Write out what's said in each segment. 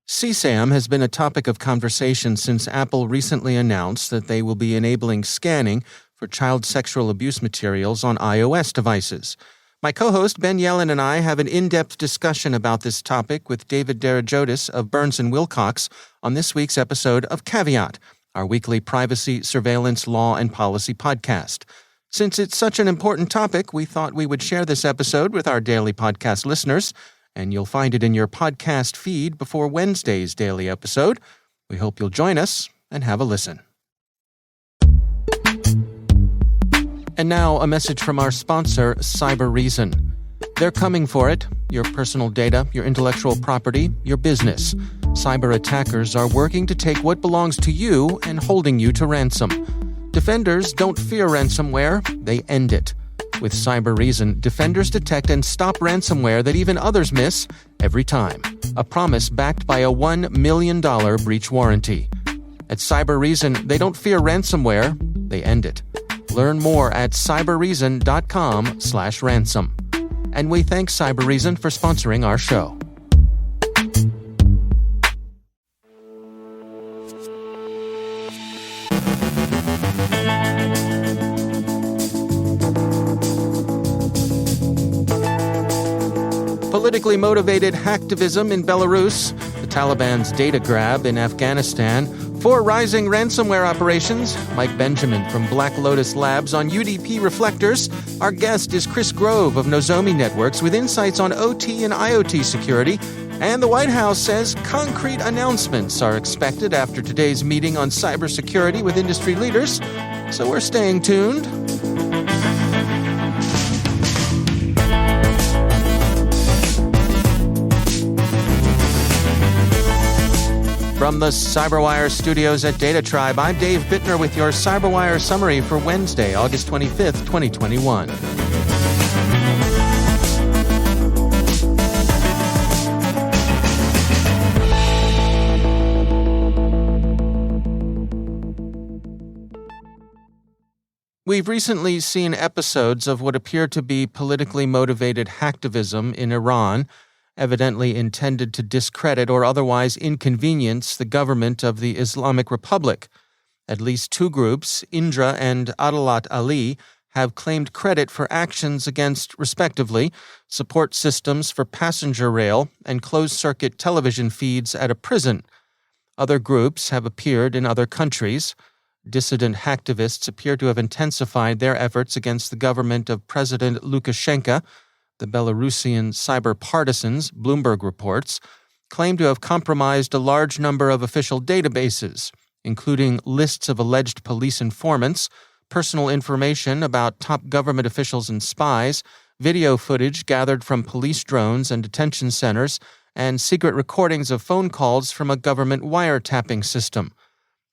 CSAM has been a topic of conversation since Apple recently announced that they will be enabling scanning for child sexual abuse materials on iOS devices. My co-host Ben Yellen and I have an in-depth discussion about this topic with David Derajotis of Burns & Wilcox on this week's episode of Caveat, our weekly privacy, surveillance, law, and policy podcast. Since it's such an important topic, we thought we would share this episode with our daily podcast listeners, and you'll find it in your podcast feed before Wednesday's daily episode. We hope you'll join us and have a listen. And now, a message from our sponsor, CyberReason. They're coming for it. Your personal data, your intellectual property, your business. Cyber attackers are working to take what belongs to you and holding you to ransom. Defenders don't fear ransomware, they end it. With CyberReason, defenders detect and stop ransomware that even others miss every time. A promise backed by a $1 million breach warranty. At CyberReason, they don't fear ransomware, they end it. Learn more at cyberreason.com/ransom. And we thank CyberReason for sponsoring our show. Politically motivated hacktivism in Belarus, the Taliban's data grab in Afghanistan, 4 rising ransomware operations. Mike Benjamin from Black Lotus Labs on UDP reflectors. Our guest is Chris Grove of Nozomi Networks with insights on OT and IoT security. And the White House says concrete announcements are expected after today's meeting on cybersecurity with industry leaders. So we're staying tuned. From the CyberWire studios at Data Tribe, I'm Dave Bittner with your CyberWire summary for Wednesday, August 25th, 2021. We've recently seen episodes of what appear to be politically motivated hacktivism in Iran, evidently intended to discredit or otherwise inconvenience the government of the Islamic Republic. At least 2 groups, Indra and Adalat Ali, have claimed credit for actions against, respectively, support systems for passenger rail and closed-circuit television feeds at a prison. Other groups have appeared in other countries. Dissident hacktivists appear to have intensified their efforts against the government of President Lukashenko. The Belarusian cyber partisans, Bloomberg reports, claim to have compromised a large number of official databases, including lists of alleged police informants, personal information about top government officials and spies, video footage gathered from police drones and detention centers, and secret recordings of phone calls from a government wiretapping system.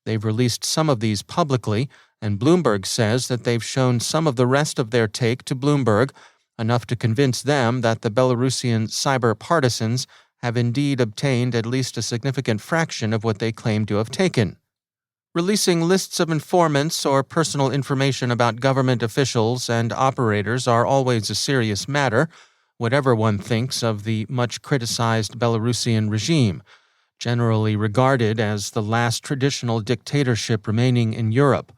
They've released some of these publicly, and Bloomberg says that they've shown some of the rest of their take to Bloomberg, enough to convince them that the Belarusian cyber partisans have indeed obtained at least a significant fraction of what they claim to have taken. Releasing lists of informants or personal information about government officials and operators are always a serious matter, whatever one thinks of the much-criticized Belarusian regime, generally regarded as the last traditional dictatorship remaining in Europe.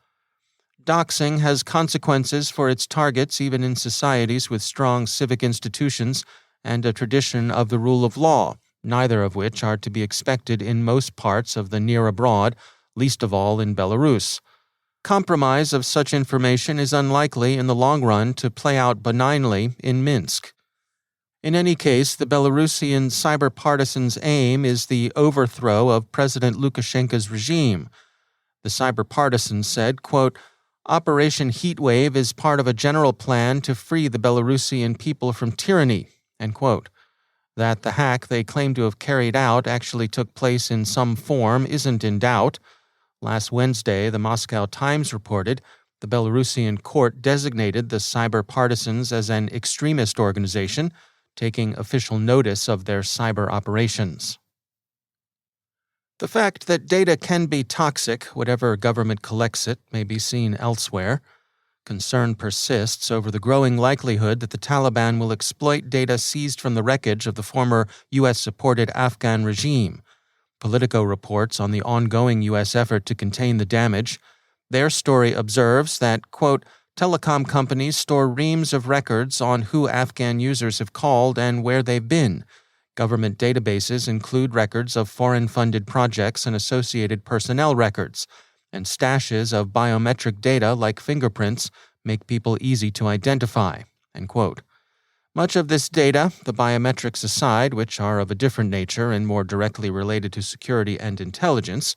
Doxing has consequences for its targets even in societies with strong civic institutions and a tradition of the rule of law, neither of which are to be expected in most parts of the near abroad, least of all in Belarus. Compromise of such information is unlikely in the long run to play out benignly in Minsk. In any case, the Belarusian cyber partisans' aim is the overthrow of President Lukashenko's regime. The cyber partisans said, quote, Operation Heatwave is part of a general plan to free the Belarusian people from tyranny, end quote. That the hack they claim to have carried out actually took place in some form isn't in doubt. Last Wednesday, the Moscow Times reported the Belarusian court designated the cyber partisans as an extremist organization, taking official notice of their cyber operations. The fact that data can be toxic, whatever government collects it, may be seen elsewhere. Concern persists over the growing likelihood that the Taliban will exploit data seized from the wreckage of the former U.S.-supported Afghan regime. Politico reports on the ongoing U.S. effort to contain the damage. Their story observes that, quote, telecom companies store reams of records on who Afghan users have called and where they've been. Government databases include records of foreign-funded projects and associated personnel records, and stashes of biometric data like fingerprints make people easy to identify, end quote. Much of this data, the biometrics aside, which are of a different nature and more directly related to security and intelligence,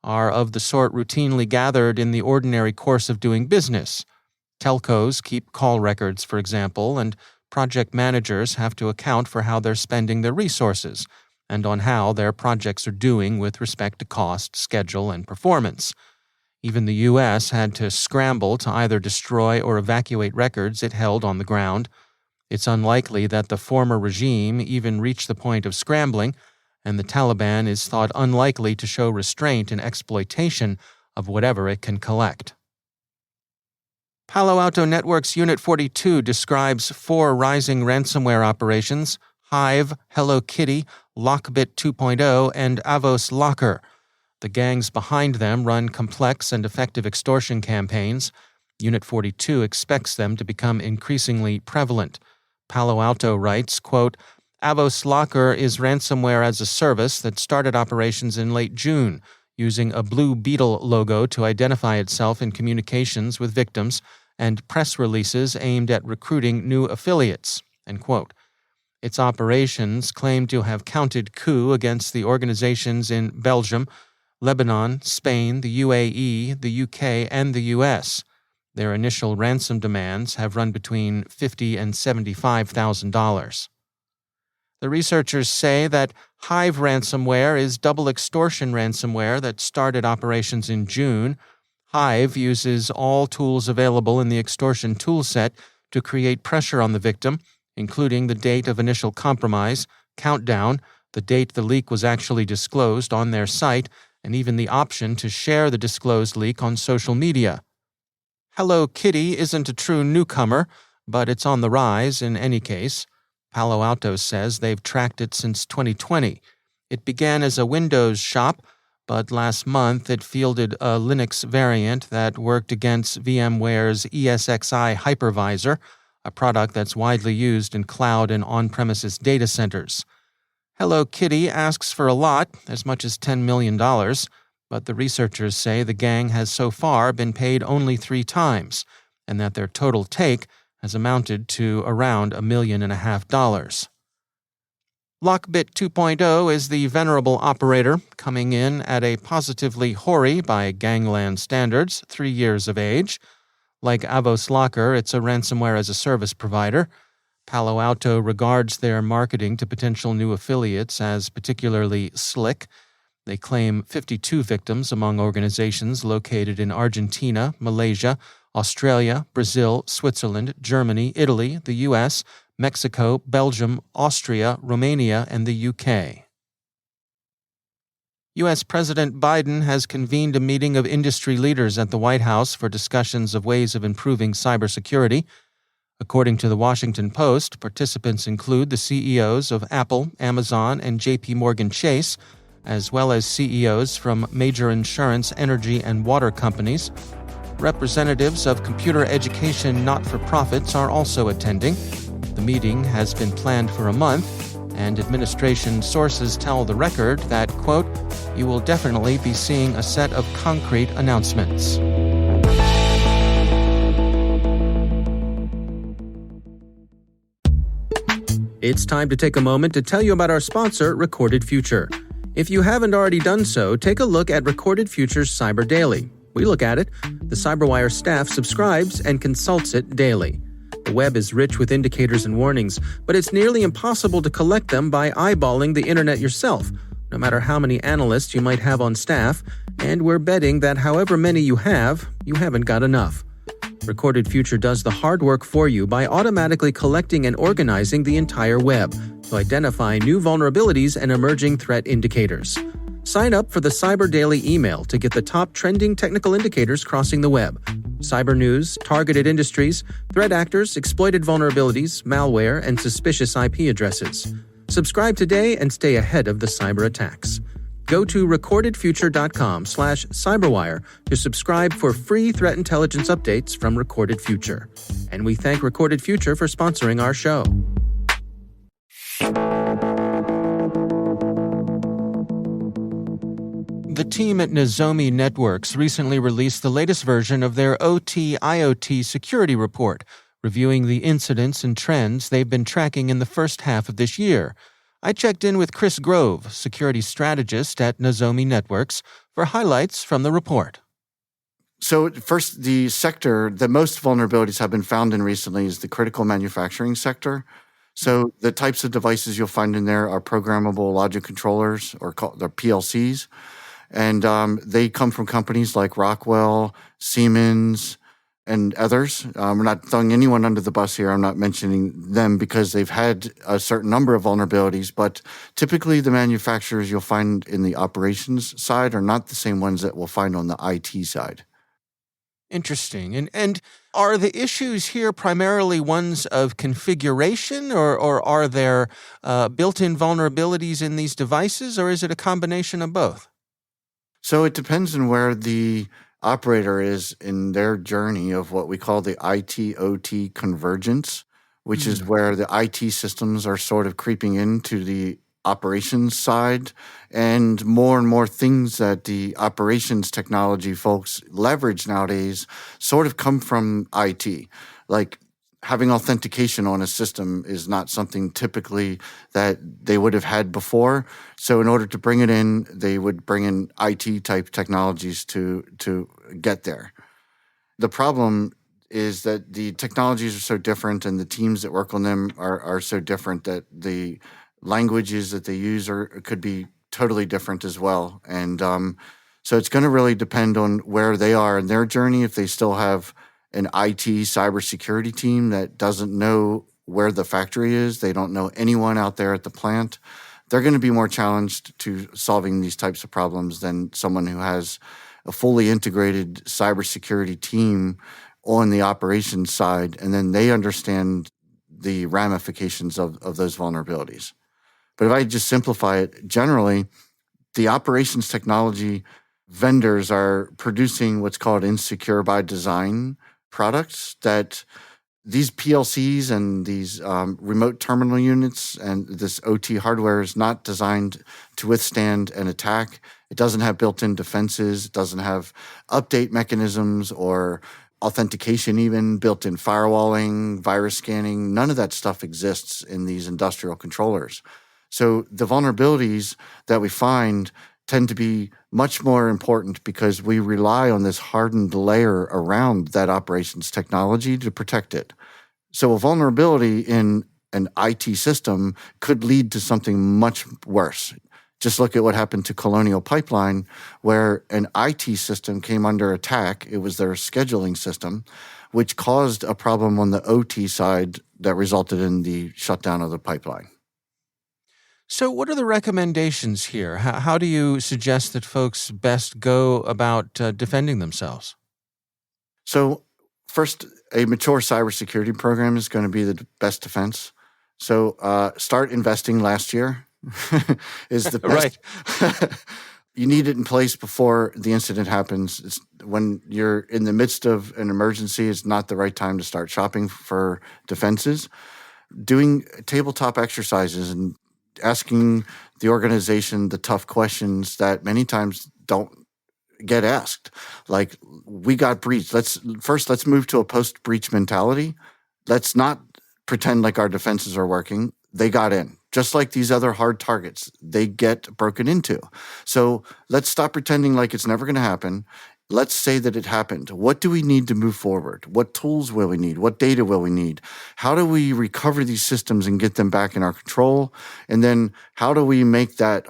are of the sort routinely gathered in the ordinary course of doing business. Telcos keep call records, for example, and project managers have to account for how they're spending their resources and on how their projects are doing with respect to cost, schedule, and performance. Even the U.S. had to scramble to either destroy or evacuate records it held on the ground. It's unlikely that the former regime even reached the point of scrambling, and the Taliban is thought unlikely to show restraint and exploitation of whatever it can collect. Palo Alto Network's Unit 42 describes 4 rising ransomware operations: Hive, Hello Kitty, Lockbit 2.0, and Avos Locker. The gangs behind them run complex and effective extortion campaigns. Unit 42 expects them to become increasingly prevalent. Palo Alto writes, quote, Avos Locker is ransomware as a service that started operations in late June, using a blue beetle logo to identify itself in communications with victims and press releases aimed at recruiting new affiliates, end quote. Its operations claim to have counted coup against the organizations in Belgium, Lebanon, Spain, the UAE, the UK, and the US. Their initial ransom demands have run between $50,000 and $75,000. The researchers say that Hive ransomware is double extortion ransomware that started operations in June. Hive uses all tools available in the extortion toolset to create pressure on the victim, including the date of initial compromise, countdown, the date the leak was actually disclosed on their site, and even the option to share the disclosed leak on social media. Hello Kitty isn't a true newcomer, but it's on the rise in any case. Palo Alto says they've tracked it since 2020. It began as a Windows shop, but last month it fielded a Linux variant that worked against VMware's ESXi hypervisor, a product that's widely used in cloud and on-premises data centers. Hello Kitty asks for a lot, as much as $10 million, but the researchers say the gang has so far been paid only 3 times, and that their total take has amounted to around $1.5 million. Lockbit 2.0 is the venerable operator, coming in at a positively hoary, by gangland standards, 3 years of age. Like Avos Locker, it's a ransomware as a service provider. Palo Alto regards their marketing to potential new affiliates as particularly slick. They claim 52 victims among organizations located in Argentina, Malaysia, Australia, Brazil, Switzerland, Germany, Italy, the U.S., Mexico, Belgium, Austria, Romania, and the UK. U.S. President Biden has convened a meeting of industry leaders at the White House for discussions of ways of improving cybersecurity. According to the Washington Post, participants include the CEOs of Apple, Amazon, and J.P. Morgan Chase, as well as CEOs from major insurance, energy, and water companies. Representatives of computer education not-for-profits are also attending. The meeting has been planned for a month, and administration sources tell The Record that, quote, you will definitely be seeing a set of concrete announcements. It's time to take a moment to tell you about our sponsor, Recorded Future. If you haven't already done so, take a look at Recorded Future's Cyber Daily. We look at it. The CyberWire staff subscribes and consults it daily. The web is rich with indicators and warnings, but it's nearly impossible to collect them by eyeballing the internet yourself, no matter how many analysts you might have on staff, and we're betting that however many you haven't got enough. Recorded Future does the hard work for you by automatically collecting and organizing the entire web to identify new vulnerabilities and emerging threat indicators. Sign up for the Cyber Daily email to get the top trending technical indicators crossing the web: cyber news, targeted industries, threat actors, exploited vulnerabilities, malware, and suspicious IP addresses. Subscribe today and stay ahead of the cyber attacks. Go to recordedfuture.com/cyberwire to subscribe for free threat intelligence updates from Recorded Future. And we thank Recorded Future for sponsoring our show. The team at Nozomi Networks recently released the latest version of their IoT Security report, reviewing the incidents and trends they've been tracking in the first half of this year. I checked in with Chris Grove, security strategist at Nozomi Networks, for highlights from the report. So first, the sector that most vulnerabilities have been found in recently is the critical manufacturing sector. So the types of devices you'll find in there are programmable logic controllers, or they're PLCs. And they come from companies like Rockwell, Siemens, and others. We're not throwing anyone under the bus here. I'm not mentioning them because they've had a certain number of vulnerabilities, but typically the manufacturers you'll find in the operations side are not the same ones that we'll find on the IT side. Interesting. And are the issues here primarily ones of configuration, or are there built-in vulnerabilities in these devices, or is it a combination of both? So it depends on where the operator is in their journey of what we call the IT-OT convergence, which is where the IT systems are sort of creeping into the operations side, and more things that the operations technology folks leverage nowadays sort of come from IT. Like having authentication on a system is not something typically that they would have had before. So in order to bring it in, they would bring in IT type technologies to get there. The problem is that the technologies are so different and the teams that work on them are so different that the languages that they use could be totally different as well. And so it's going to really depend on where they are in their journey. If they still have an IT cybersecurity team that doesn't know where the factory is, they don't know anyone out there at the plant, they're going to be more challenged to solving these types of problems than someone who has a fully integrated cybersecurity team on the operations side, and then they understand the ramifications of those vulnerabilities. But if I just simplify it, generally, the operations technology vendors are producing what's called insecure by design products that these PLCs and these remote terminal units and this OT hardware is not designed to withstand an attack. It doesn't have built-in defenses. It doesn't have update mechanisms or authentication, even built-in firewalling, virus scanning. None of that stuff exists in these industrial controllers. So the vulnerabilities that we find tend to be much more important because we rely on this hardened layer around that operations technology to protect it. So a vulnerability in an IT system could lead to something much worse. Just look at what happened to Colonial Pipeline, where an IT system came under attack. It was their scheduling system, which caused a problem on the OT side that resulted in the shutdown of the pipeline. So what are the recommendations here? How do you suggest that folks best go about defending themselves? So first, a mature cybersecurity program is going to be the best defense. So start investing last year is the best. Right. You need it in place before the incident happens. When you're in the midst of an emergency, it's not the right time to start shopping for defenses. Doing tabletop exercises and asking the organization the tough questions that many times don't get asked. Like, we got breached. Let's move to a post-breach mentality. Let's not pretend like our defenses are working. They got in. Just like these other hard targets, they get broken into. So let's stop pretending like it's never going to happen. Let's say that it happened. What do we need to move forward? What tools will we need? What data will we need? How do we recover these systems and get them back in our control? And then how do we make that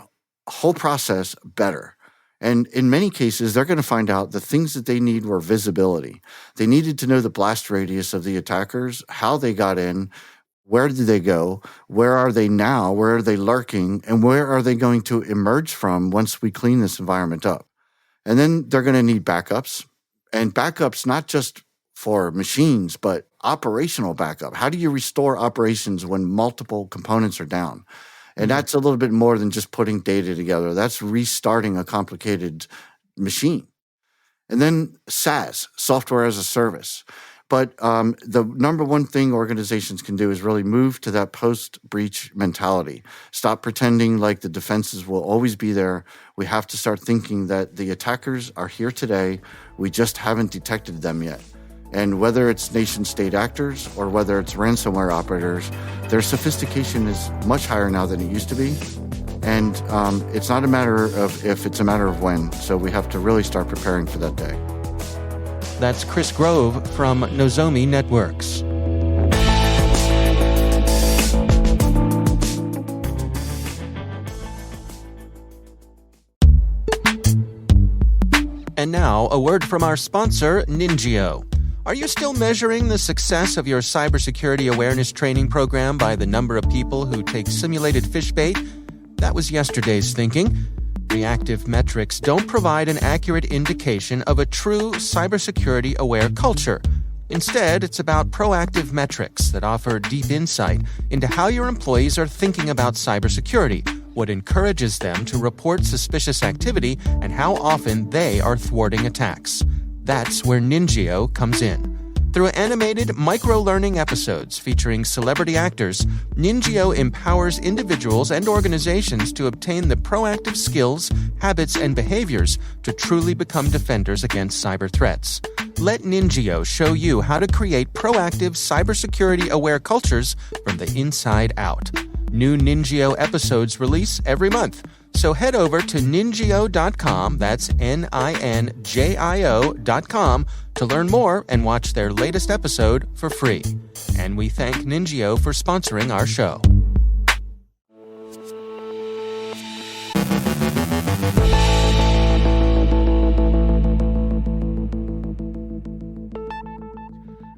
whole process better? And in many cases, they're going to find out the things that they need were visibility. They needed to know the blast radius of the attackers, how they got in, where did they go, where are they now, where are they lurking, and where are they going to emerge from once we clean this environment up? And then they're going to need backups, and backups not just for machines, but operational backup. How do you restore operations when multiple components are down? And that's a little bit more than just putting data together. That's restarting a complicated machine. And then SaaS, software as a service. But the number one thing organizations can do is really move to that post-breach mentality. Stop pretending like the defenses will always be there. We have to start thinking that the attackers are here today. We just haven't detected them yet. And whether it's nation-state actors or whether it's ransomware operators, their sophistication is much higher now than it used to be. And it's not a matter of if, it's a matter of when. So we have to really start preparing for that day. That's Chris Grove from Nozomi Networks. And now, a word from our sponsor, Ningio. Are you still measuring the success of your cybersecurity awareness training program by the number of people who take simulated fish bait? That was yesterday's thinking. Reactive metrics don't provide an accurate indication of a true cybersecurity-aware culture. Instead, it's about proactive metrics that offer deep insight into how your employees are thinking about cybersecurity, what encourages them to report suspicious activity, and how often they are thwarting attacks. That's where Ningio comes in. Through animated micro-learning episodes featuring celebrity actors, Ningio empowers individuals and organizations to obtain the proactive skills, habits, and behaviors to truly become defenders against cyber threats. Let Ningio show you how to create proactive cybersecurity-aware cultures from the inside out. New Ningio episodes release every month. So head over to ningio.com, that's Ninjio.com, to learn more and watch their latest episode for free. And we thank Ningio for sponsoring our show.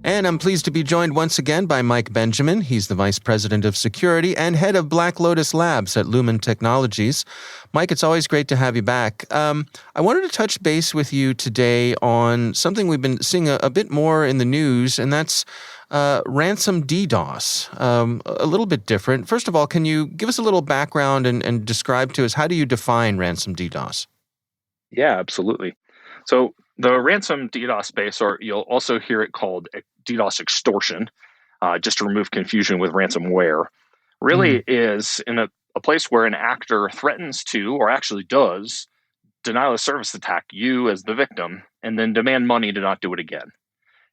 And I'm pleased to be joined once again by Mike Benjamin. He's the Vice President of Security and head of Black Lotus Labs at Lumen Technologies. Mike, it's always great to have you back. I wanted to touch base with you today on something we've been seeing a bit more in the news, and that's ransom Ddos. A little bit different. First of all, can you give us a little background and describe to us, how do you define ransom Ddos? Yeah, absolutely. So the ransom DDoS space, or you'll also hear it called DDoS extortion, just to remove confusion with ransomware, really is in a place where an actor threatens to, or actually does, denial of service attack you as the victim, and then demand money to not do it again.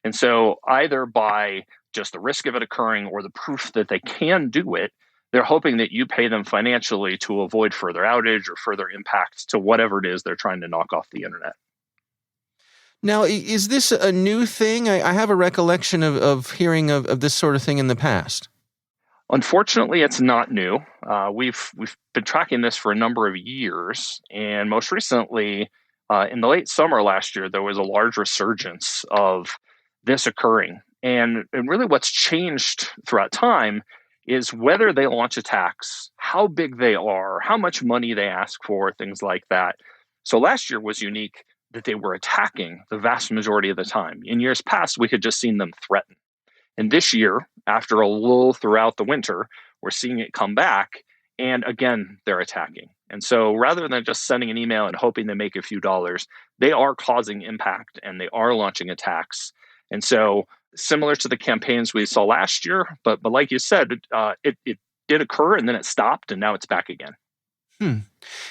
And so either by just the risk of it occurring or the proof that they can do it, they're hoping that you pay them financially to avoid further outage or further impact to whatever it is they're trying to knock off the internet. Now, is this a new thing? I have a recollection of hearing of this sort of thing in the past. Unfortunately, it's not new. We've been tracking this for a number of years, and most recently, in the late summer last year, there was a large resurgence of this occurring. And really what's changed throughout time is whether they launch attacks, how big they are, how much money they ask for, things like that. So last year was unique that they were attacking the vast majority of the time. In years past, we had just seen them threaten. And this year, after a lull throughout the winter, we're seeing it come back. And again, they're attacking. And so rather than just sending an email and hoping they make a few dollars, they are causing impact and they are launching attacks. And so similar to the campaigns we saw last year, but like you said, it did occur and then it stopped and now it's back again.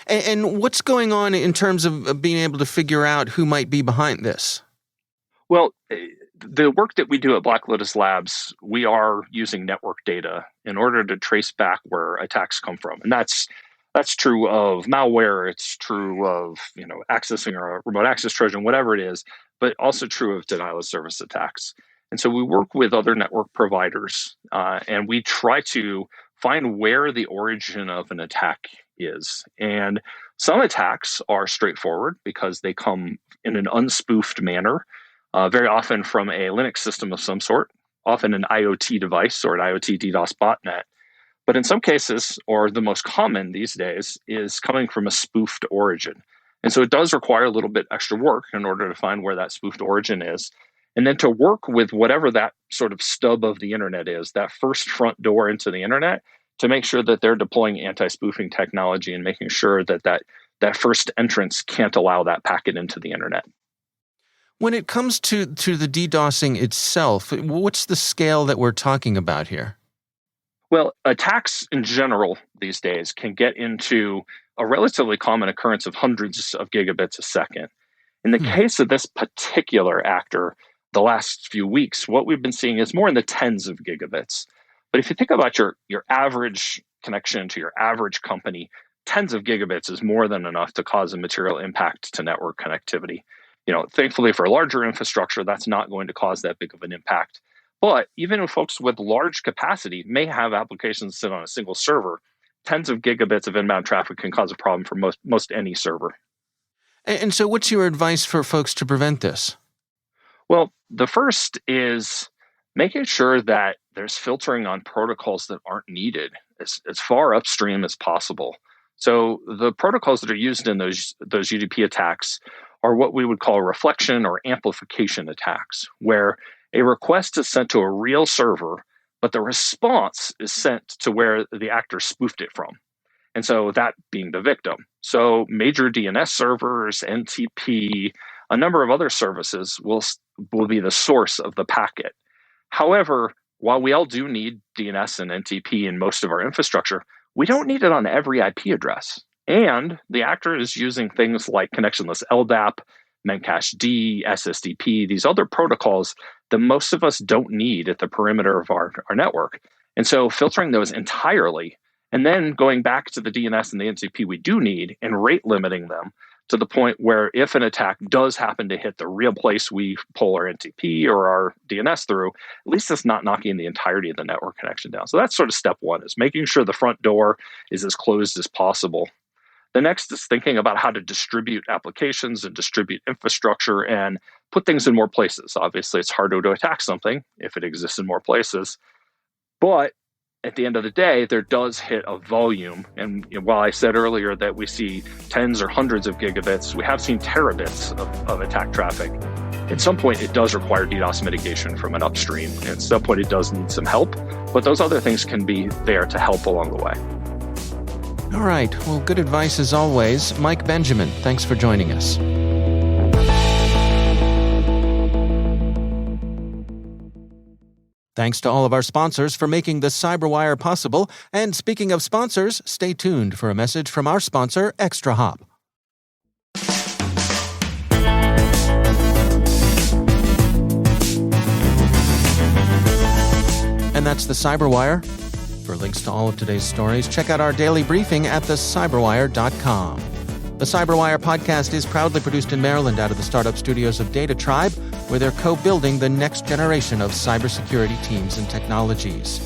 And what's going on in terms of being able to figure out who might be behind this? Well, the work that we do at Black Lotus Labs, we are using network data in order to trace back where attacks come from. And that's true of malware, it's true of accessing a remote access Trojan, whatever it is, but also true of denial of service attacks. And so we work with other network providers and we try to find where the origin of an attack is. And some attacks are straightforward because they come in an unspoofed manner, very often from a Linux system of some sort, often an IoT device or an IoT DDoS botnet. But in some cases, or the most common these days, is coming from a spoofed origin. And so it does require a little bit extra work in order to find where that spoofed origin is. And then to work with whatever that sort of stub of the internet is, that first front door into the internet, to make sure that they're deploying anti-spoofing technology and making sure that first entrance can't allow that packet into the internet. When it comes to the DDoSing itself, what's the scale that we're talking about here? Well, attacks in general these days can get into a relatively common occurrence of hundreds of gigabits a second. In the case of this particular actor, the last few weeks, what we've been seeing is more in the tens of gigabits. But if you think about your average connection to your average company, tens of gigabits is more than enough to cause a material impact to network connectivity. Thankfully for larger infrastructure, that's not going to cause that big of an impact. But even folks with large capacity may have applications sit on a single server. Tens of gigabits of inbound traffic can cause a problem for most any server. And so what's your advice for folks to prevent this? Well, the first is making sure that there's filtering on protocols that aren't needed as far upstream as possible. So the protocols that are used in those UDP attacks are what we would call reflection or amplification attacks, where a request is sent to a real server, but the response is sent to where the actor spoofed it from. And so that being the victim. So major DNS servers, NTP, a number of other services will be the source of the packet. However, while we all do need DNS and NTP in most of our infrastructure, we don't need it on every IP address. And the actor is using things like connectionless LDAP, Memcached, SSDP, these other protocols that most of us don't need at the perimeter of our network. And so filtering those entirely, and then going back to the DNS and the NTP we do need and rate limiting them to the point where if an attack does happen to hit the real place we pull our NTP or our DNS through, at least it's not knocking the entirety of the network connection down. So that's sort of step one, is making sure the front door is as closed as possible. The next is thinking about how to distribute applications and distribute infrastructure and put things in more places. Obviously, it's harder to attack something if it exists in more places. But at the end of the day, there does hit a volume. And while I said earlier that we see tens or hundreds of gigabits, we have seen terabits of attack traffic. At some point, it does require DDoS mitigation from an upstream. And at some point, it does need some help. But those other things can be there to help along the way. All right. Well, good advice as always. Mike Benjamin, thanks for joining us. Thanks to all of our sponsors for making the CyberWire possible. And speaking of sponsors, stay tuned for a message from our sponsor, ExtraHop. And that's the CyberWire. For links to all of today's stories, check out our daily briefing at thecyberwire.com. The CyberWire podcast is proudly produced in Maryland out of the startup studios of Data Tribe, where they're co-building the next generation of cybersecurity teams and technologies.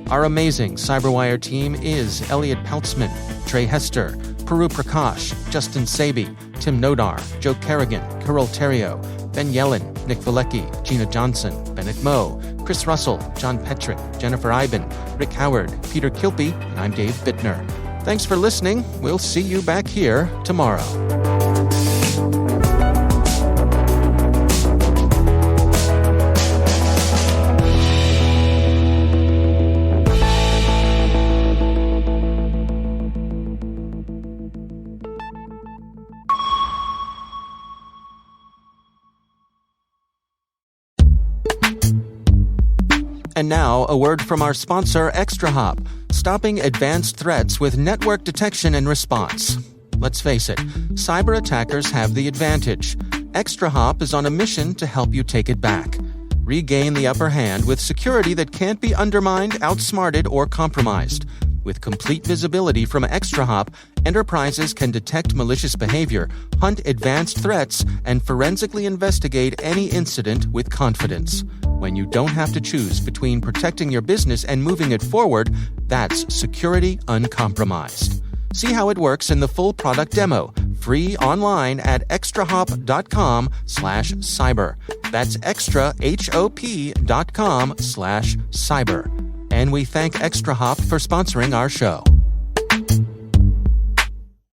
Our amazing CyberWire team is Elliot Peltzman, Trey Hester, Puru Prakash, Justin Sabi, Tim Nodar, Joe Kerrigan, Carol Terrio, Ben Yellen, Nick Valecki, Gina Johnson, Bennett Moe, Chris Russell, John Petrick, Jennifer Iben, Rick Howard, Peter Kilpie, and I'm Dave Bittner. Thanks for listening. We'll see you back here tomorrow. And now, a word from our sponsor, ExtraHop, stopping advanced threats with network detection and response. Let's face it, cyber attackers have the advantage. ExtraHop is on a mission to help you take it back. Regain the upper hand with security that can't be undermined, outsmarted, or compromised. With complete visibility from ExtraHop, enterprises can detect malicious behavior, hunt advanced threats, and forensically investigate any incident with confidence. When you don't have to choose between protecting your business and moving it forward, that's security uncompromised. See how it works in the full product demo, free online at extrahop.com/cyber. That's extrahop.com/cyber. And we thank ExtraHop for sponsoring our show.